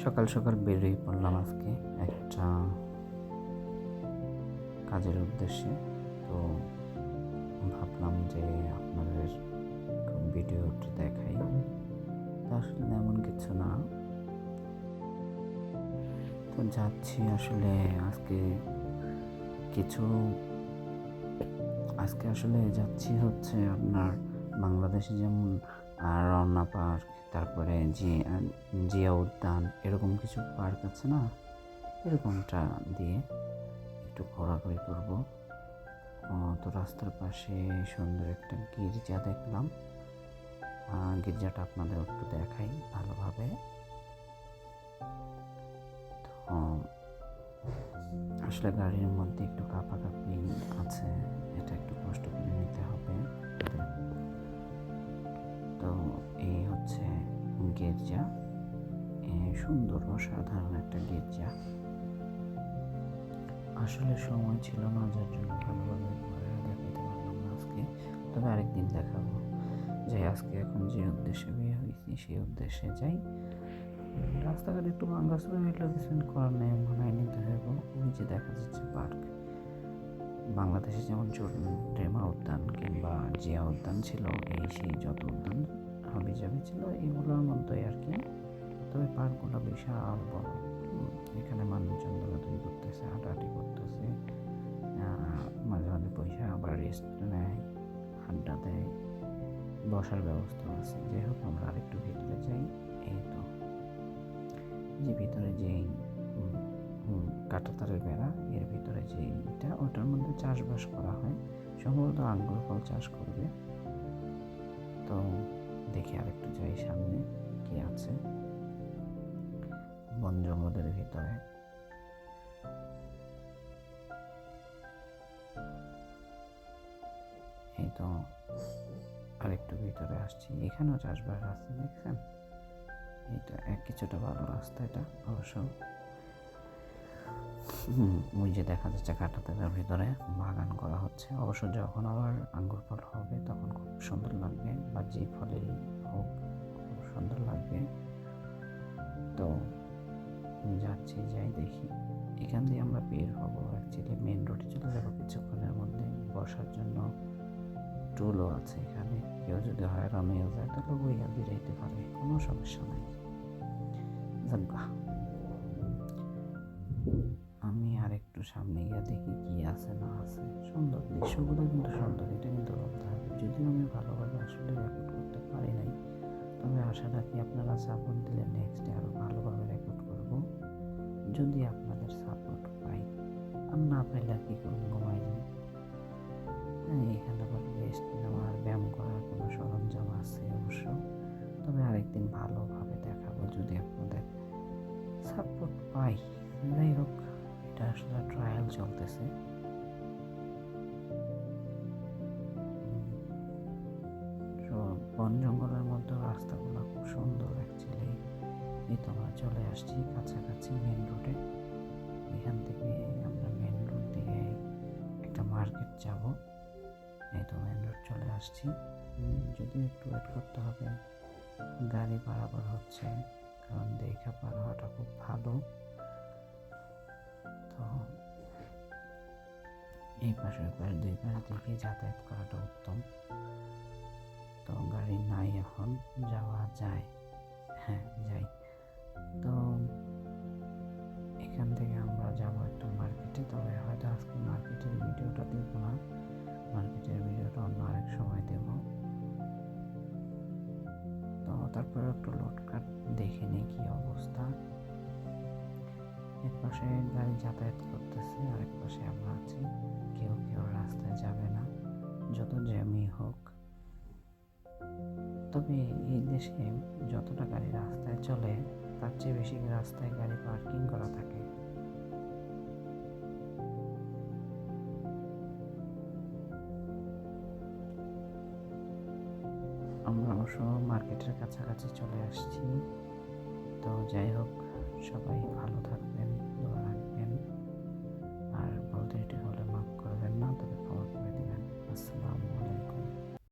সকাল সকাল বেরিয়ে পড়লাম আজকে একটা কাজের উদ্দেশ্যে। তো ভাবলাম যে আপনাদের ভিডিওটি দেখাই। তো আসলে এমন কিছু না, তো যাচ্ছি আসলে কিছু আজকে আসলে যাচ্ছি হচ্ছে আপনার বাংলাদেশে যেমন রমনা পার্ক, তারপরে জিয়া উদ্যান, এরকম কিছু পার্ক আছে না, এরকমটা দিয়ে একটু ঘোরাঘুরি করব। তো রাস্তার পাশে সুন্দর একটা গির্জা দেখলাম। গির্জাটা আপনাদের একটু দেখাই ভালোভাবে। তো আসলে গাড়ির মধ্যে একটু কাঁপাকাঁপি আছে, এটা একটু কষ্ট করে নিতে হবে। তো এই হচ্ছে গির্জা, সুন্দর অসাধারণ একটা গির্জা। আসলে সময় ছিল না, যার জন্য ভালোভাবে দেখাতে পারলাম না আজকে, তবে আরেকদিন দেখাবো। যে আজকে এখন যে উদ্দেশ্যে বিয়ে হয়েছি সেই উদ্দেশ্যে যাই। রাস্তাঘাট একটু ভাঙ্গাচোরা হইলে কিছু করার নেই, মানায় নিতে হবে। ওই যে দেখা যাচ্ছে পার্ক, বাংলাদেশে যেমন ড্রেমা উদ্যান কিংবা জিয়া উদ্যান ছিল, সেই যত উদ্যান হাবি জাবি ছিল এগুলোর মধ্যেই আর কি। তবে পার্কগুলো বিশাল বড়। এখানে মানুষজন দৌড়াদৌড়ি করতেছে, হাঁটাহাঁটি করতেছে, মাঝে মাঝে পয়সা আবার রেস্ট নেয়, আড্ডা দেয়, বসার ব্যবস্থা আছে। যাই হোক, আমরা আরেকটু ভিতরে যাই। এই তো যে ভিতরে যে কাঁটাতারের বেড়া, এর ভিতরে যে এটা, ওটার মধ্যে চাষবাস করা হয়, সম্ভবত আঙ্গুর ফল চাষ করবে। তো দেখি আরেকটু যাই সামনে কি আছে বন জঙ্গলের ভিতরে। এই তো আরেকটু ভিতরে আসছি, এখানেও চাষবাস আছে, দেখছেন? এটা কিছুটা ভালো রাস্তা এটা অবশ্য। ওই যে দেখা যাচ্ছে কাঁটাতারের ভিতরে বাগান করা হচ্ছে। অবশ্য যখন আবার আঙ্গুর ফল হবে তখন খুব সুন্দর লাগবে, বা যে ফলেই হোক খুব সুন্দর লাগবে। তো যাচ্ছি, যাই দেখি। এখান দিয়ে আমরা বের হবো, অ্যাকচুয়ালি মেন রোডে চলে যাবো কিছুক্ষণের মধ্যে। বসার জন্য টুলও আছে এখানে, কেউ যদি হয়রান হয়ে যায় তাহলে বইয়া বেরাইতে পারে, কোনো সমস্যা নাই। যাক, আমি আর একটু সামনে গিয়ে দেখি কি আছে না আছে। সুন্দর দৃশ্যগুলো কিন্তু সুন্দর, এটা কিন্তু বলতে হবে। যদিও আমি ভালোভাবে আসলে রেকর্ড করতে পারি নাই, তবে আশা রাখি আপনারা সাপোর্ট দিলে নেক্সটে আরও ভালোভাবে রেকর্ড করব, যদি আপনাদের সাপোর্ট পাই। আর না পাইলে আর কি করবো, ঘুমাই যাই। এখানে আবার রেস্ট নেওয়ার, ব্যায়াম করার কোনো সরঞ্জাম আছে অবশ্য, তবে আরেকদিন ভালোভাবে দেখাবো যদি আপনাদের সাপোর্ট পাই। যাই হোক, এটা আসলে ট্রায়াল চলতেছে। বন জঙ্গলের মধ্যে রাস্তাগুলো খুব সুন্দর অ্যাকচুয়ালি। এই তো আমরা চলে আসছি কাছাকাছি মেন রোডে। এখান থেকে আমরা মেন রোড দিয়ে একটা মার্কেট যাব। এই তো মেন রোড চলে আসছি। যদি একটু ওয়েট করতে হবে, গাড়ি পারাপার হচ্ছে, কারণ দেখা পার হওয়াটা খুব ভালো। তো এই পাশে দুই পাশ দিকে যাতায়াত করাটা উত্তম। তো গাড়ি নাই, এখন যাওয়া যায়। হ্যাঁ, যাই। তো এখান থেকে আমরা যাব একটা মার্কেটে, তবে হয়তো আজকে মার্কেটের ভিডিওটা দেব না, মার্কেটের ভিডিওটা অন্য আরেক সময় দেব। তো তারপরে একটু লটকাট দেখে নিই কি অবস্থা। এক পাশে গাড়ি যাতায়াত করতেছে, আরেক পাশে আমরা আছি। কেউ রাস্তায় যাবে না, যত জ্যামই হোক। তবে এই দেশে যতটা গাড়ি রাস্তায় চলে, তার চেয়ে বেশি রাস্তায় গাড়ি পার্কিং করা থাকে। আমরা অবশ্য মার্কেটের কাছাকাছি চলে আসছি। তো যাই হোক, সবাই ভালো থাকবে।